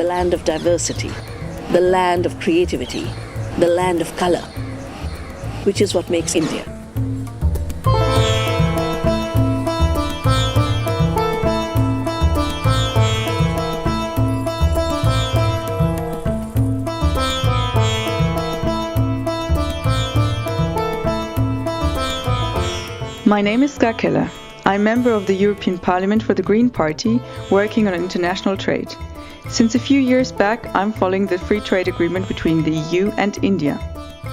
land of diversity, the land of creativity, the land of color, which is what makes India. My name is Ska Keller. I'm member of the European Parliament for the Green Party, working on international trade. Since a few years back, I'm following the free trade agreement between the EU and India.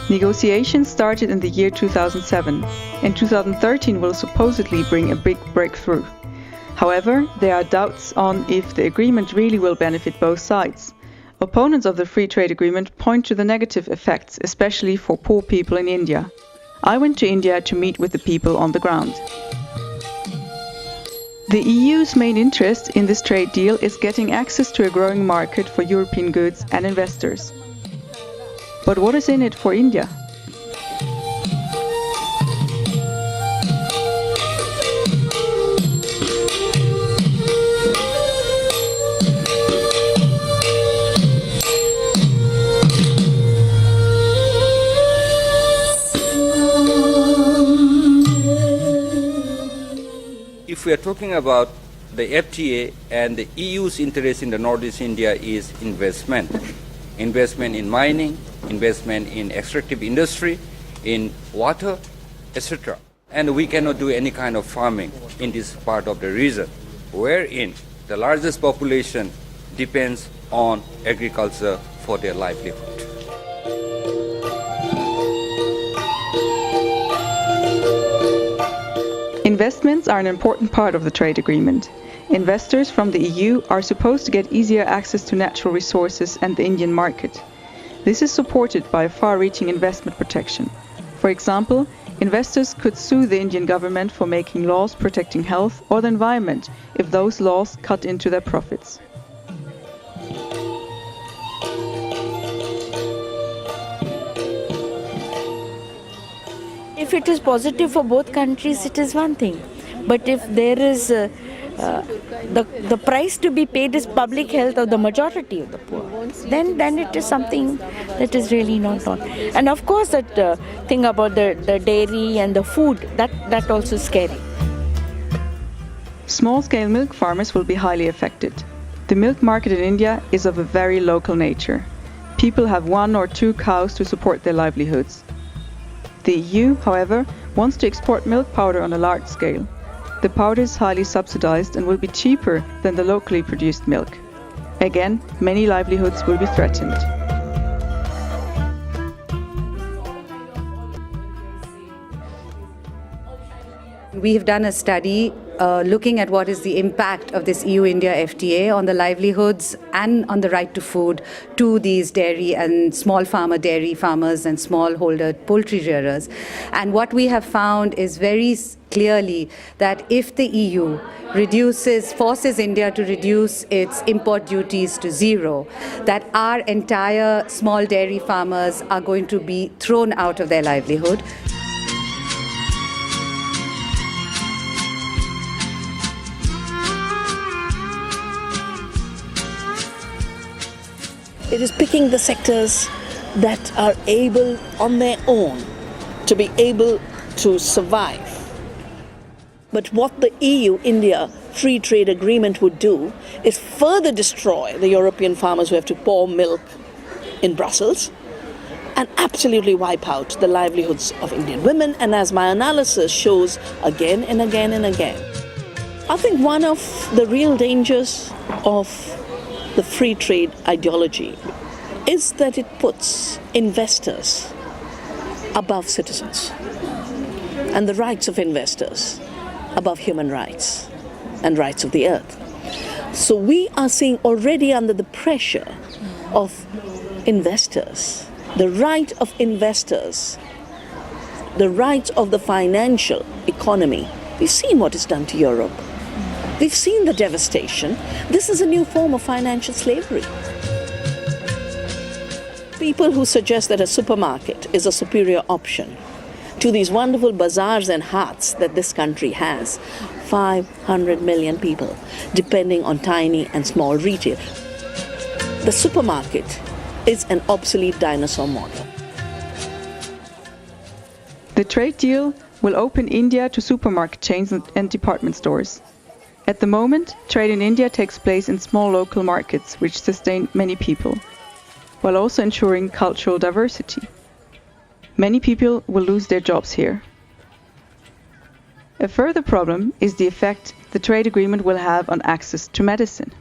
Negotiations started in the year 2007, and 2013 will supposedly bring a big breakthrough. However, there are doubts on if the agreement really will benefit both sides. Opponents of the free trade agreement point to the negative effects, especially for poor people in India. I went to India to meet with the people on the ground. The EU's main interest in this trade deal is getting access to a growing market for European goods and investors. But what is in it for India? If we are talking about the FTA and the EU's interest in the Northeast India is investment. Investment in mining, investment in extractive industry, in water, etc. And we cannot do any kind of farming in this part of the region, wherein the largest population depends on agriculture for their livelihood. Investments are an important part of the trade agreement. Investors from the EU are supposed to get easier access to natural resources and the Indian market. This is supported by far-reaching investment protection. For example, investors could sue the Indian government for making laws protecting health or the environment if those laws cut into their profits. If it is positive for both countries, it is one thing. But if there is the price to be paid is public health of the majority of the poor, then it is something that is really not on. And of course, that thing about the dairy and the food, that also is scary. Small-scale milk farmers will be highly affected. The milk market in India is of a very local nature. People have 1 or 2 cows to support their livelihoods. The EU, however, wants to export milk powder on a large scale. The powder is highly subsidized and will be cheaper than the locally produced milk. Again, many livelihoods will be threatened. We have done a study looking at what is the impact of this EU-India FTA on the livelihoods and on the right to food to these dairy and small farmer dairy farmers and smallholder poultry rearers. And what we have found is very clearly that if the EU forces India to reduce its import duties to zero, that our entire small dairy farmers are going to be thrown out of their livelihood. It is picking the sectors that are able on their own to be able to survive. But what the EU-India free trade agreement would do is further destroy the European farmers who have to pour milk in Brussels and absolutely wipe out the livelihoods of Indian women, and as my analysis shows again and again and again. I think one of the real dangers of the free trade ideology is that it puts investors above citizens and the rights of investors above human rights and rights of the earth. So we are seeing already under the pressure of investors, the right of investors, the rights of the financial economy. We've seen what is done to Europe. We've seen the devastation. This is a new form of financial slavery. People who suggest that a supermarket is a superior option to these wonderful bazaars and hats that this country has, 500 million people, depending on tiny and small retail. the supermarket is an obsolete dinosaur model. The trade deal will open India to supermarket chains and department stores. At the moment, trade in India takes place in small local markets which sustain many people, while also ensuring cultural diversity. Many people will lose their jobs here. A further problem is the effect the trade agreement will have on access to medicine.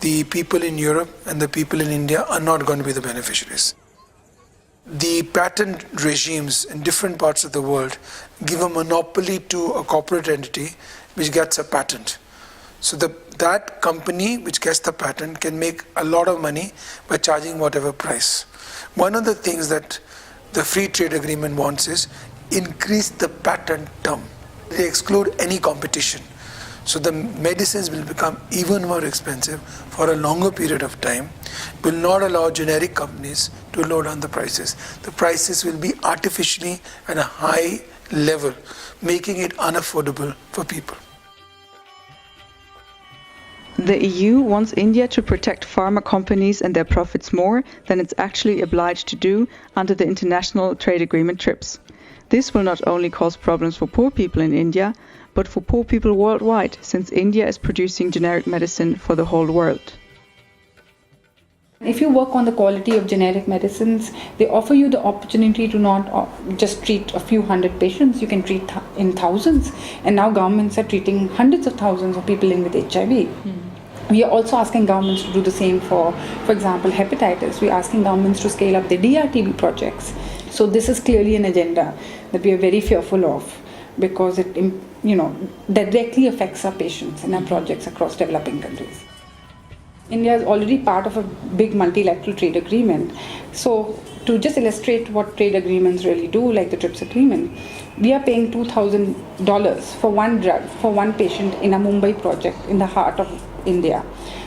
The people in Europe and the people in India are not going to be the beneficiaries. The patent regimes in different parts of the world give a monopoly to a corporate entity which gets a patent. So that company which gets the patent can make a lot of money by charging whatever price. One of the things that the free trade agreement wants is increase the patent term. They exclude any competition. So the medicines will become even more expensive for a longer period of time, will not allow generic companies to lower down the prices. The prices will be artificially at a high level, making it unaffordable for people. The EU wants India to protect pharma companies and their profits more than it's actually obliged to do under the international trade agreement TRIPS. This will not only cause problems for poor people in India, but for poor people worldwide, since India is producing generic medicine for the whole world. If you work on the quality of generic medicines, they offer you the opportunity to not just treat a few hundred patients, you can treat in thousands. And now governments are treating hundreds of thousands of people in with HIV. We are also asking governments to do the same for example, hepatitis. We are asking governments to scale up their DRTB projects. So this is clearly an agenda that we are very fearful of, because it directly affects our patients and our projects across developing countries. India is already part of a big multilateral trade agreement. So to just illustrate what trade agreements really do, like the TRIPS agreement, we are paying $2,000 for one drug, for one patient in a Mumbai project in the heart of India.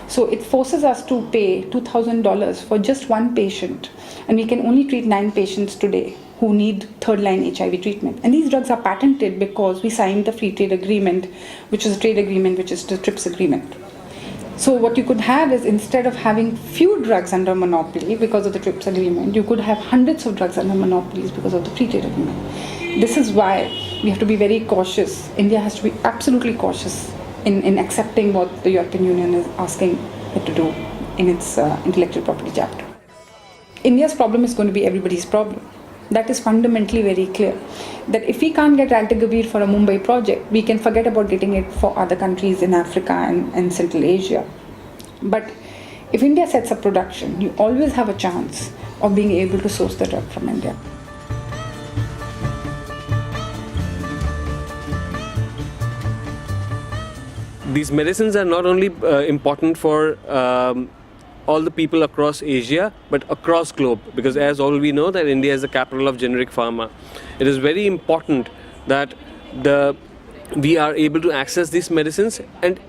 So it forces us to pay $2,000 for just one patient, and we can only treat 9 patients today who need third-line HIV treatment. And these drugs are patented because we signed the free trade agreement, which is a trade agreement, which is the TRIPS agreement. So what you could have is, instead of having few drugs under monopoly because of the TRIPS agreement, you could have hundreds of drugs under monopolies because of the free trade agreement. This is why we have to be very cautious. India has to be absolutely cautious in accepting what the European Union is asking it to do in its intellectual property chapter. India's problem is going to be everybody's problem. That is fundamentally very clear. That if we can't get Raltegravir for a Mumbai project, we can forget about getting it for other countries in Africa and Central Asia. But if India sets up production, you always have a chance of being able to source the drug from India. These medicines are not only important for all the people across Asia, but across globe, because as all we know that India is the capital of generic pharma. It is very important that we are able to access these medicines, and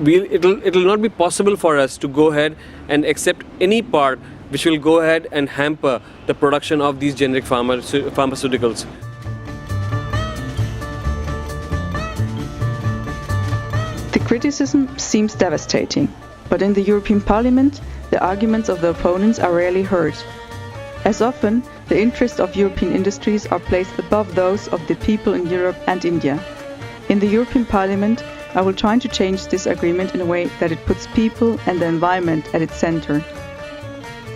it'll not be possible for us to go ahead and accept any part which will go ahead and hamper the production of these generic pharmaceuticals. The criticism seems devastating. But in the European Parliament, the arguments of the opponents are rarely heard. As often, the interests of European industries are placed above those of the people in Europe and India. In the European Parliament, I will try to change this agreement in a way that it puts people and the environment at its center.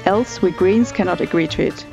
Else, we Greens cannot agree to it.